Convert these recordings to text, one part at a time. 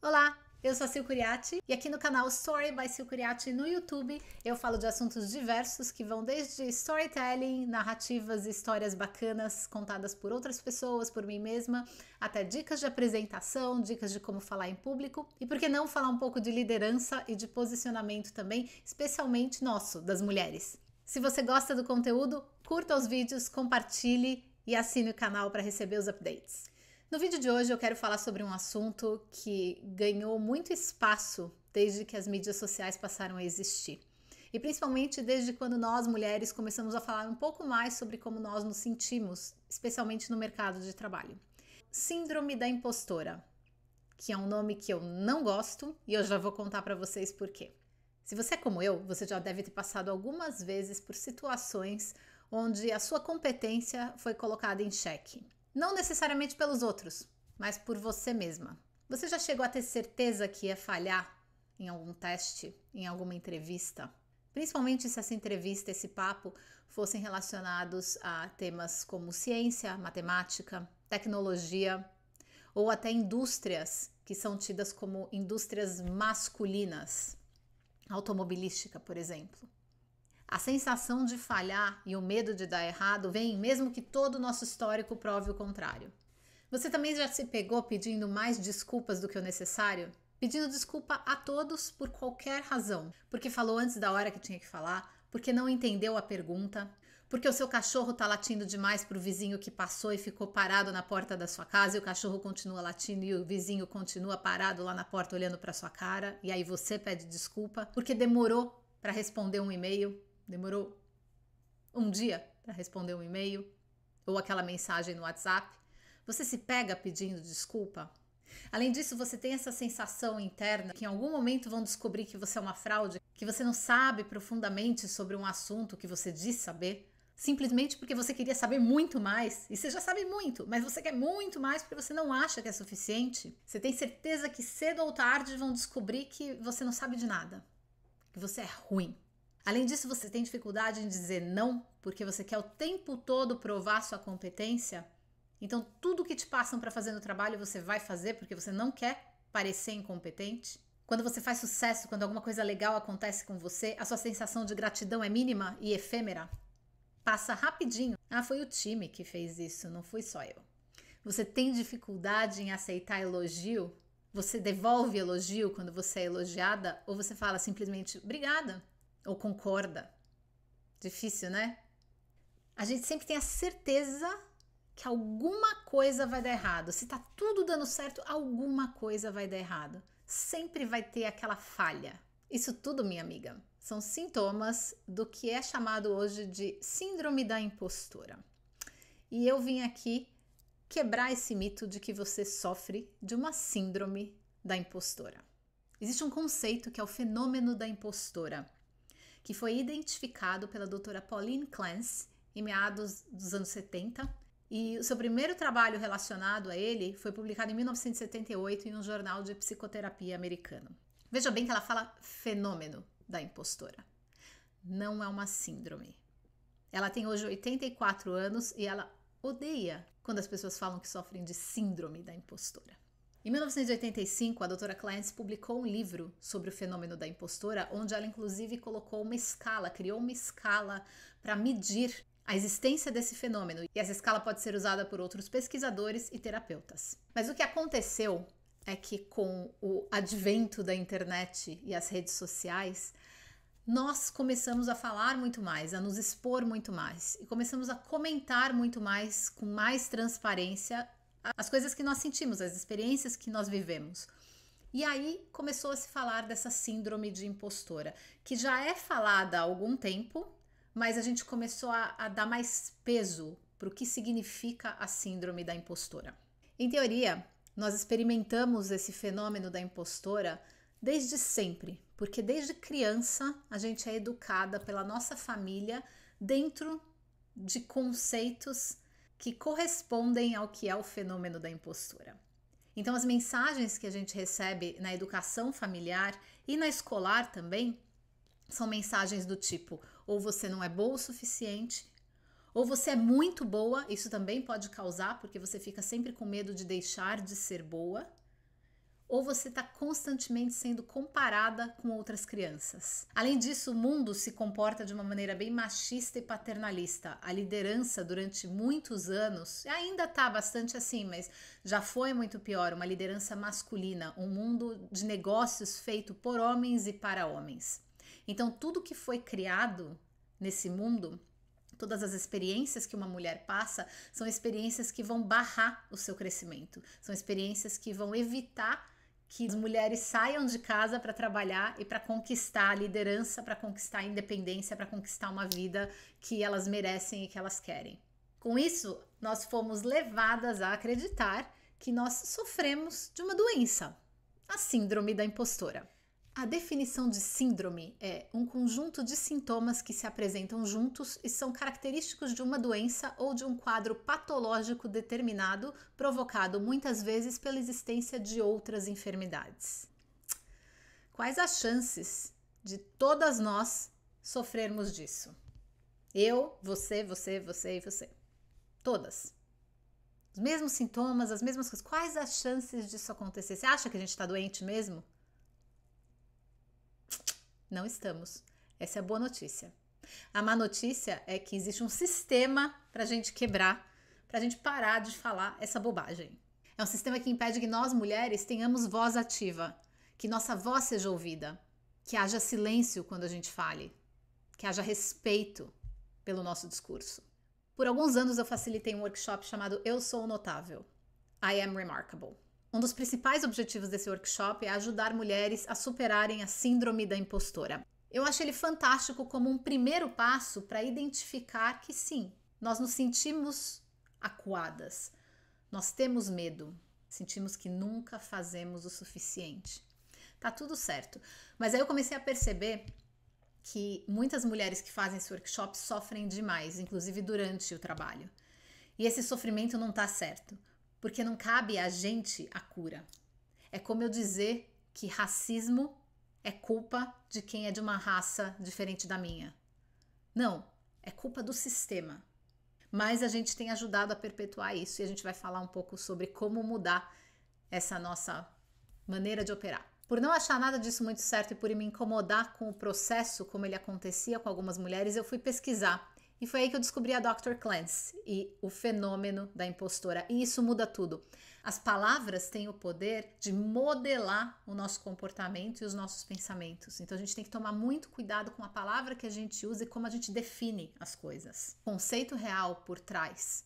Olá, eu sou a Sil Curiati e aqui no canal Story by Sil Curiati no YouTube eu falo de assuntos diversos que vão desde storytelling, narrativas e histórias bacanas contadas por outras pessoas, por mim mesma, até dicas de apresentação, dicas de como falar em público e por que não falar um pouco de liderança e de posicionamento também, especialmente nosso, das mulheres. Se você gosta do conteúdo, curta os vídeos, compartilhe e assine o canal para receber os updates. No vídeo de hoje eu quero falar sobre um assunto que ganhou muito espaço desde que as mídias sociais passaram a existir. E principalmente desde quando nós, mulheres, começamos a falar um pouco mais sobre como nós nos sentimos, especialmente no mercado de trabalho. Síndrome da impostora, que é um nome que eu não gosto e eu já vou contar para vocês por quê. Se você é como eu, você já deve ter passado algumas vezes por situações onde a sua competência foi colocada em xeque. Não necessariamente pelos outros, mas por você mesma. Você já chegou a ter certeza que ia falhar em algum teste, em alguma entrevista? Principalmente se essa entrevista, esse papo, fossem relacionados a temas como ciência, matemática, tecnologia ou até indústrias que são tidas como indústrias masculinas, automobilística, por exemplo. A sensação de falhar e o medo de dar errado vem mesmo que todo o nosso histórico prove o contrário. Você também já se pegou pedindo mais desculpas do que o necessário? Pedindo desculpa a todos por qualquer razão. Porque falou antes da hora que tinha que falar, porque não entendeu a pergunta, porque o seu cachorro está latindo demais para o vizinho que passou e ficou parado na porta da sua casa e o cachorro continua latindo e o vizinho continua parado lá na porta olhando para sua cara e aí você pede desculpa porque demorou para responder um e-mail. Demorou um dia para responder um e-mail ou aquela mensagem no WhatsApp. Você se pega pedindo desculpa? Além disso, você tem essa sensação interna que em algum momento vão descobrir que você é uma fraude, que você não sabe profundamente sobre um assunto que você diz saber, simplesmente porque você queria saber muito mais, e você já sabe muito, mas você quer muito mais porque você não acha que é suficiente. Você tem certeza que cedo ou tarde vão descobrir que você não sabe de nada, que você é ruim. Além disso, você tem dificuldade em dizer não, porque você quer o tempo todo provar sua competência. Então, tudo que te passam para fazer no trabalho, você vai fazer porque você não quer parecer incompetente. Quando você faz sucesso, quando alguma coisa legal acontece com você, a sua sensação de gratidão é mínima e efêmera. Passa rapidinho. Ah, foi o time que fez isso, não fui só eu. Você tem dificuldade em aceitar elogio? Você devolve elogio quando você é elogiada? Ou você fala simplesmente obrigada? Ou concorda? Difícil, né? A gente sempre tem a certeza que alguma coisa vai dar errado. Se tá tudo dando certo, alguma coisa vai dar errado. Sempre vai ter aquela falha. Isso tudo, minha amiga, são sintomas do que é chamado hoje de síndrome da impostora. E eu vim aqui quebrar esse mito de que você sofre de uma síndrome da impostora. Existe um conceito que é o fenômeno da impostora, que foi identificado pela doutora Pauline Clance em meados dos anos 70, e o seu primeiro trabalho relacionado a ele foi publicado em 1978 em um jornal de psicoterapia americano. Veja bem que ela fala fenômeno da impostora, não é uma síndrome. Ela tem hoje 84 anos e ela odeia quando as pessoas falam que sofrem de síndrome da impostora. Em 1985, a doutora Clance publicou um livro sobre o fenômeno da impostora, onde ela inclusive colocou uma escala, criou uma escala para medir a existência desse fenômeno. E essa escala pode ser usada por outros pesquisadores e terapeutas. Mas o que aconteceu é que com o advento da internet e as redes sociais, nós começamos a falar muito mais, a nos expor muito mais e começamos a comentar muito mais, com mais transparência, as coisas que nós sentimos, as experiências que nós vivemos. E aí começou a se falar dessa síndrome de impostora, que já é falada há algum tempo, mas a gente começou a dar mais peso para o que significa a síndrome da impostora. Em teoria, nós experimentamos esse fenômeno da impostora desde sempre, porque desde criança a gente é educada pela nossa família dentro de conceitos que correspondem ao que é o fenômeno da impostora. Então, as mensagens que a gente recebe na educação familiar e na escolar também são mensagens do tipo: ou você não é boa o suficiente, ou você é muito boa. Isso também pode causar, porque você fica sempre com medo de deixar de ser boa, ou você está constantemente sendo comparada com outras crianças. Além disso, o mundo se comporta de uma maneira bem machista e paternalista. A liderança durante muitos anos, ainda está bastante assim, mas já foi muito pior, uma liderança masculina, um mundo de negócios feito por homens e para homens. Então, tudo que foi criado nesse mundo, todas as experiências que uma mulher passa, são experiências que vão barrar o seu crescimento, são experiências que vão evitar que as mulheres saiam de casa para trabalhar e para conquistar a liderança, para conquistar a independência, para conquistar uma vida que elas merecem e que elas querem. Com isso, nós fomos levadas a acreditar que nós sofremos de uma doença, a síndrome da impostora. A definição de síndrome é um conjunto de sintomas que se apresentam juntos e são característicos de uma doença ou de um quadro patológico determinado, provocado muitas vezes pela existência de outras enfermidades. Quais as chances de todas nós sofrermos disso? Eu, você e você. Todas. Os mesmos sintomas, as mesmas coisas. Quais as chances disso acontecer? Você acha que a gente está doente mesmo? Não estamos. Essa é a boa notícia. A má notícia é que existe um sistema para a gente quebrar, para a gente parar de falar essa bobagem. É um sistema que impede que nós, mulheres, tenhamos voz ativa, que nossa voz seja ouvida, que haja silêncio quando a gente fale, que haja respeito pelo nosso discurso. Por alguns anos eu facilitei um workshop chamado Eu Sou Notável, I Am Remarkable. Um dos principais objetivos desse workshop é ajudar mulheres a superarem a síndrome da impostora. Eu acho ele fantástico como um primeiro passo para identificar que sim, nós nos sentimos acuadas, nós temos medo, sentimos que nunca fazemos o suficiente. Tá tudo certo, mas aí eu comecei a perceber que muitas mulheres que fazem esse workshop sofrem demais, inclusive durante o trabalho. E esse sofrimento não tá certo. Porque não cabe a gente a cura. É como eu dizer que racismo é culpa de quem é de uma raça diferente da minha. Não, é culpa do sistema. Mas a gente tem ajudado a perpetuar isso e a gente vai falar um pouco sobre como mudar essa nossa maneira de operar. Por não achar nada disso muito certo e por me incomodar com o processo, como ele acontecia com algumas mulheres, eu fui pesquisar. E foi aí que eu descobri a Dr. Clance e o fenômeno da impostora. E isso muda tudo. As palavras têm o poder de modelar o nosso comportamento e os nossos pensamentos. Então a gente tem que tomar muito cuidado com a palavra que a gente usa e como a gente define as coisas. O conceito real por trás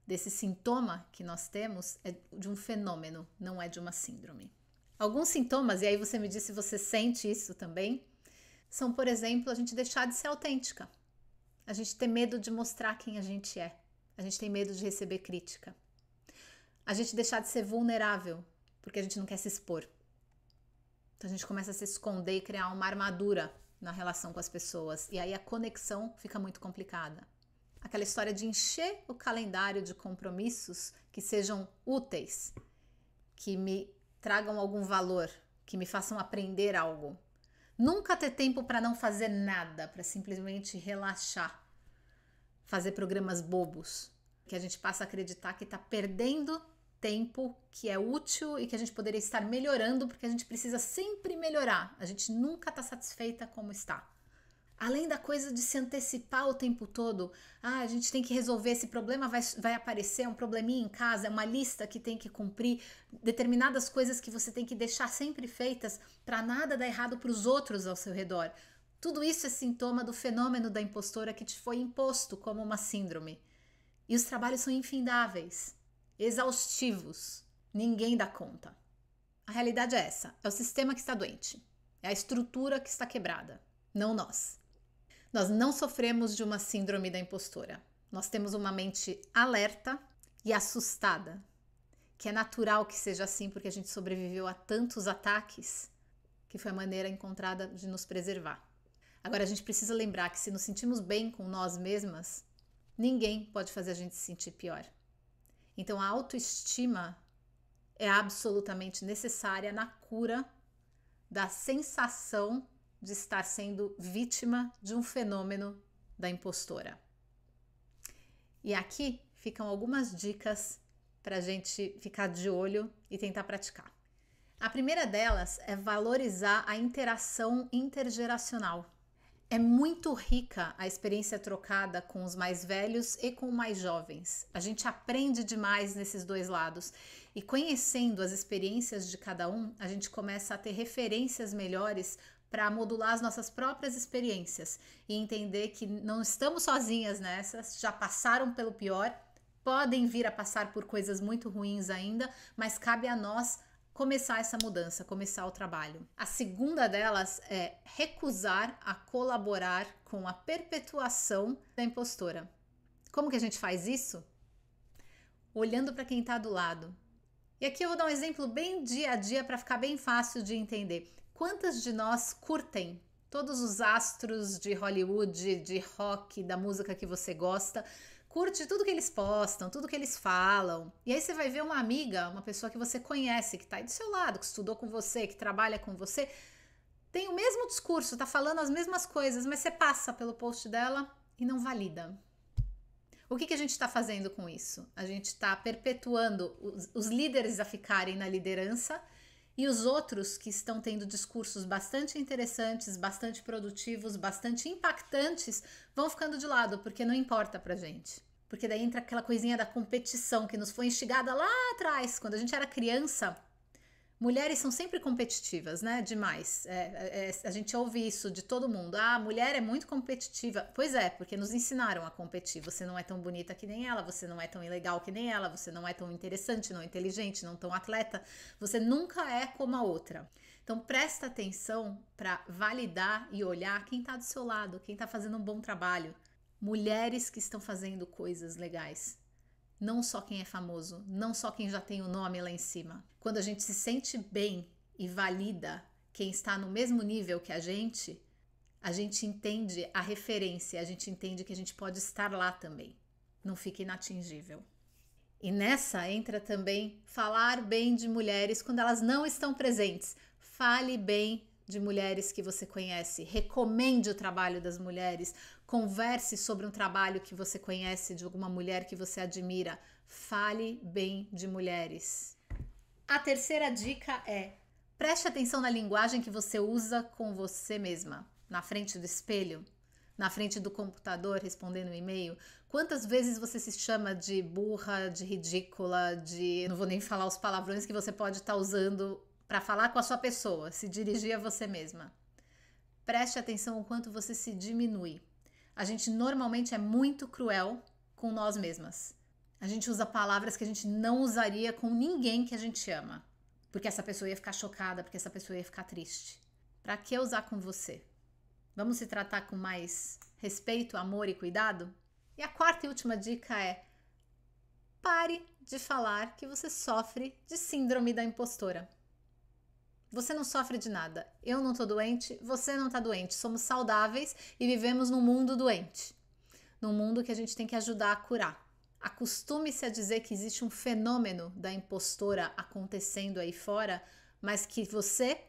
desse sintoma que nós temos é de um fenômeno, não é de uma síndrome. Alguns sintomas, e aí você me diz se você sente isso também, são, por exemplo, a gente deixar de ser autêntica. A gente tem medo de mostrar quem a gente é. A gente tem medo de receber crítica. A gente deixar de ser vulnerável, porque a gente não quer se expor. Então a gente começa a se esconder e criar uma armadura na relação com as pessoas. E aí a conexão fica muito complicada. Aquela história de encher o calendário de compromissos que sejam úteis, que me tragam algum valor, que me façam aprender algo. Nunca ter tempo para não fazer nada, para simplesmente relaxar, fazer programas bobos, que a gente passa a acreditar que está perdendo tempo que é útil e que a gente poderia estar melhorando, porque a gente precisa sempre melhorar, a gente nunca está satisfeita como está. Além da coisa de se antecipar o tempo todo, a gente tem que resolver esse problema, vai aparecer um probleminha em casa, é uma lista que tem que cumprir, determinadas coisas que você tem que deixar sempre feitas para nada dar errado para os outros ao seu redor. Tudo isso é sintoma do fenômeno da impostora que te foi imposto como uma síndrome. E os trabalhos são infindáveis, exaustivos, ninguém dá conta. A realidade é essa, é o sistema que está doente, é a estrutura que está quebrada, não nós. Nós não sofremos de uma síndrome da impostora. Nós temos uma mente alerta e assustada, que é natural que seja assim porque a gente sobreviveu a tantos ataques, que foi a maneira encontrada de nos preservar. Agora a gente precisa lembrar que se nos sentimos bem com nós mesmas, ninguém pode fazer a gente se sentir pior. Então a autoestima é absolutamente necessária na cura da sensação de estar sendo vítima de um fenômeno da impostora. E aqui ficam algumas dicas para a gente ficar de olho e tentar praticar. A primeira delas é valorizar a interação intergeracional. É muito rica a experiência trocada com os mais velhos e com os mais jovens. A gente aprende demais nesses dois lados. E conhecendo as experiências de cada um, a gente começa a ter referências melhores para modular as nossas próprias experiências e entender que não estamos sozinhas nessas, já passaram pelo pior, podem vir a passar por coisas muito ruins ainda, mas cabe a nós começar essa mudança, começar o trabalho. A segunda delas é recusar a colaborar com a perpetuação da impostora. Como que a gente faz isso? Olhando para quem está do lado. E aqui eu vou dar um exemplo bem dia a dia para ficar bem fácil de entender. Quantas de nós curtem todos os astros de Hollywood, de rock, da música que você gosta? Curte tudo que eles postam, tudo que eles falam. E aí você vai ver uma amiga, uma pessoa que você conhece, que está aí do seu lado, que estudou com você, que trabalha com você, tem o mesmo discurso, tá falando as mesmas coisas, mas você passa pelo post dela e não valida. O que a gente está fazendo com isso? A gente está perpetuando os líderes a ficarem na liderança e os outros que estão tendo discursos bastante interessantes, bastante produtivos, bastante impactantes, vão ficando de lado, porque não importa pra gente. Porque daí entra aquela coisinha da competição que nos foi instigada lá atrás. Quando a gente era criança, mulheres são sempre competitivas, né? Demais. A gente ouve isso de todo mundo. Ah, a mulher é muito competitiva. Pois é, porque nos ensinaram a competir. Você não é tão bonita que nem ela, você não é tão legal que nem ela, você não é tão interessante, não inteligente, não tão atleta. Você nunca é como a outra. Então presta atenção para validar e olhar quem está do seu lado, quem está fazendo um bom trabalho. Mulheres que estão fazendo coisas legais. Não só quem é famoso, não só quem já tem o nome lá em cima. Quando a gente se sente bem e valida quem está no mesmo nível que a gente entende a referência, a gente entende que a gente pode estar lá também. Não fica inatingível. E nessa entra também falar bem de mulheres quando elas não estão presentes. Fale bem de mulheres que você conhece, recomende o trabalho das mulheres, converse sobre um trabalho que você conhece de alguma mulher que você admira, fale bem de mulheres. A terceira dica é: preste atenção na linguagem que você usa com você mesma, na frente do espelho, na frente do computador, respondendo um e-mail. Quantas vezes você se chama de burra, de ridícula, de... não vou nem falar os palavrões que você pode estar usando para falar com a sua pessoa, se dirigir a você mesma. Preste atenção o quanto você se diminui. A gente normalmente é muito cruel com nós mesmas. A gente usa palavras que a gente não usaria com ninguém que a gente ama. Porque essa pessoa ia ficar chocada, porque essa pessoa ia ficar triste. Para que usar com você? Vamos se tratar com mais respeito, amor e cuidado? E a quarta e última dica é: pare de falar que você sofre de síndrome da impostora. Você não sofre de nada. Eu não tô doente, você não tá doente. Somos saudáveis e vivemos num mundo doente. Num mundo que a gente tem que ajudar a curar. Acostume-se a dizer que existe um fenômeno da impostora acontecendo aí fora, mas que você,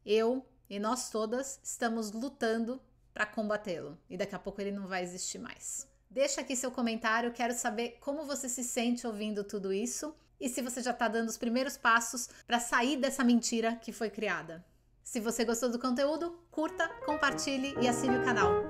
eu e nós todas estamos lutando para combatê-lo. E daqui a pouco ele não vai existir mais. Deixa aqui seu comentário, quero saber como você se sente ouvindo tudo isso. E se você já está dando os primeiros passos para sair dessa mentira que foi criada. Se você gostou do conteúdo, curta, compartilhe e assine o canal.